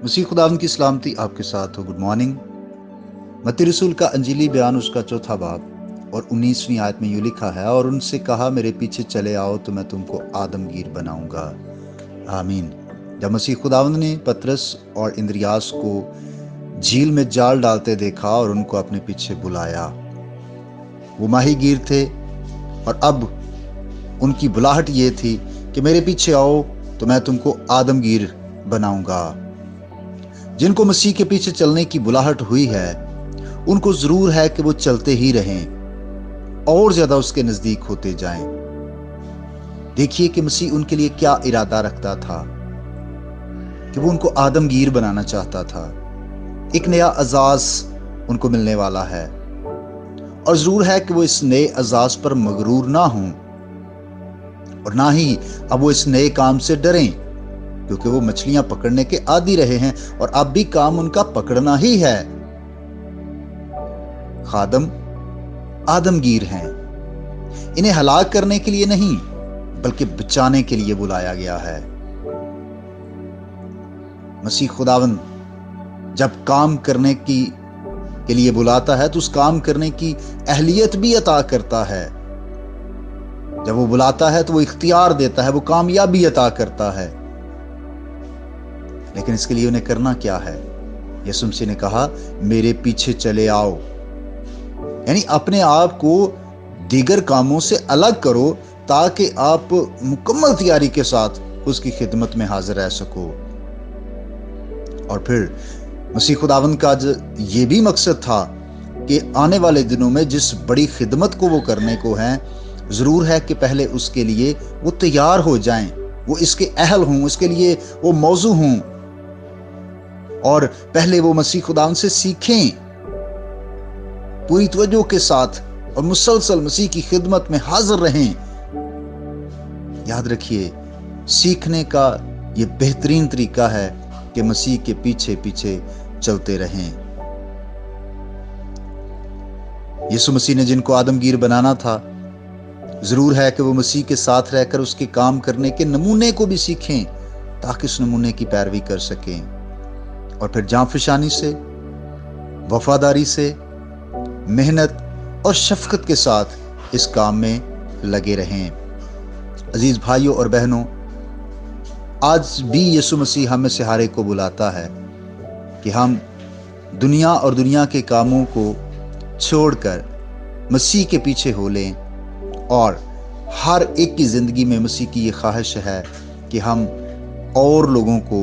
मसीह खुदावंद की सलामती आपके साथ हो। Good morning. मत्ती रसूल का अंजीली बयान उसका 4 बाब और 19वीं आयत में यूं लिखा है, और उनसे कहा मेरे पीछे चले आओ तो मैं तुमको आदमगीर बनाऊंगा। आमीन। जब मसीह खुदावंद ने पतरस और इंद्रियास को झील में जाल डालते देखा और उनको अपने पीछे बुलाया, वो माहीगीर थे और अब उनकी बुलाहट ये थी कि मेरे पीछे आओ तो मैं तुमको आदमगीर बनाऊंगा। जिनको मसीह के पीछे चलने की बुलाहट हुई है, उनको जरूर है कि वो चलते ही रहें और ज्यादा उसके नजदीक होते जाएं। देखिए कि मसीह उनके लिए क्या इरादा रखता था, कि वो उनको आदमगीर बनाना चाहता था। एक नया एजाज उनको मिलने वाला है और जरूर है कि वो इस नए एजाज पर मगरूर ना हों और ना ही अब वो इस नए काम से डरें, क्योंकि वो मछलियां पकड़ने के आदी रहे हैं और अब भी काम उनका पकड़ना ही है। खादम आदमगीर हैं। इन्हें हलाक करने के लिए नहीं बल्कि बचाने के लिए बुलाया गया है। मसीह खुदावंद जब काम करने के लिए बुलाता है तो उस काम करने की अहलियत भी अता करता है। जब वो बुलाता है तो वो इख्तियार देता है, वो कामयाबी अता करता है। लेकिन इसके लिए उन्हें करना क्या है? यीशु मसीह ने कहा मेरे पीछे चले आओ, यानी अपने आप को दीगर कामों से अलग करो ताकि आप मुकम्मल तैयारी के साथ उसकी खिदमत में हाजिर रह सको। और फिर मसीह खुदावंद का ये भी मकसद था कि आने वाले दिनों में जिस बड़ी खिदमत को वो करने को हैं, जरूर है कि पहले उसके लिए वो तैयार हो जाएं, वो इसके अहल हों, उसके लिए वो मौजू हों और पहले वो मसीह खुदावंद से सीखें पूरी तवज्जो के साथ और मुसलसल मसीह की खिदमत में हाजिर रहें। याद रखिए, सीखने का ये बेहतरीन तरीका है कि मसीह के पीछे पीछे चलते रहें। यीशु मसीह ने जिनको आदमगीर बनाना था, जरूर है कि वो मसीह के साथ रहकर उसके काम करने के नमूने को भी सीखें ताकि उस नमूने की पैरवी कर सकें और फिर जांफशानी से, वफादारी से, मेहनत और शफकत के साथ इस काम में लगे रहें। अजीज भाइयों और बहनों, आज भी यीशु मसीह हमें से हर एक को बुलाता है कि हम दुनिया और दुनिया के कामों को छोड़कर मसीह के पीछे हो लें और हर एक की जिंदगी में मसीह की ये ख्वाहिश है कि हम और लोगों को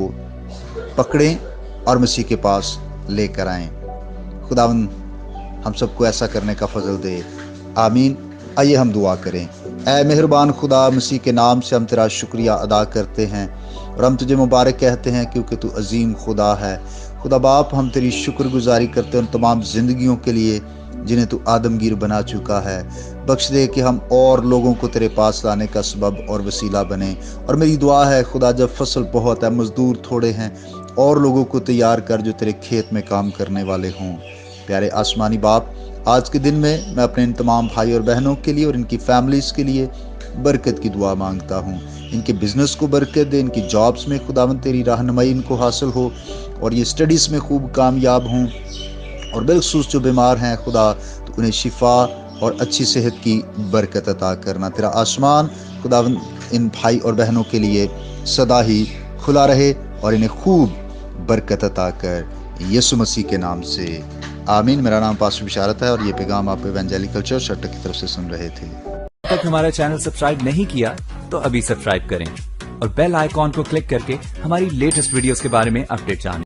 पकड़ें और मसीह के पास लेकर आएं। खुदावंद हम सबको ऐसा करने का फजल दे। आमीन। आइए हम दुआ करें। ऐ मेहरबान खुदा, मसीह के नाम से हम तेरा शुक्रिया अदा करते हैं और हम तुझे मुबारक कहते हैं क्योंकि तू अजीम खुदा है। खुदा बाप, हम तेरी शुक्रगुजारी करते हैं उन तमाम जिंदगियों के लिए जिन्हें तू आदमगीर बना चुका है। बख्श दे कि हम और लोगों को तेरे पास लाने का सबब और वसीला बने। और मेरी दुआ है खुदा, जब फसल बहुत है, मजदूर थोड़े हैं, और लोगों को तैयार कर जो तेरे खेत में काम करने वाले हों। प्यारे आसमानी बाप, आज के दिन में मैं अपने इन तमाम भाई और बहनों के लिए और इनकी फैमिलीज के लिए बरकत की दुआ मांगता हूँ। इनके बिजनेस को बरकत दे, इनकी जॉब्स में खुदावंद तेरी रहनुमाई इनको हासिल हो और ये स्टडीज़ में खूब कामयाब हों। और बिलखुसूस जो बीमार हैं खुदा, तो उन्हें शिफा और अच्छी सेहत की बरकत अता करना। तेरा आसमान खुदावंद इन भाई और बहनों के लिए सदा ही खुला रहे और इन्हें खूब बरकत अता कर, यीशु मसीह के नाम से आमीन। मेरा नाम पास्टर बिशारत है और ये पैगाम आप इवेंजेलिकल चर्च अट्टक की तरफ से सुन रहे थे। अब तक हमारा चैनल सब्सक्राइब नहीं किया तो अभी सब्सक्राइब करें और बेल आइकॉन को क्लिक करके हमारी लेटेस्ट वीडियोस के बारे में अपडेट जानें।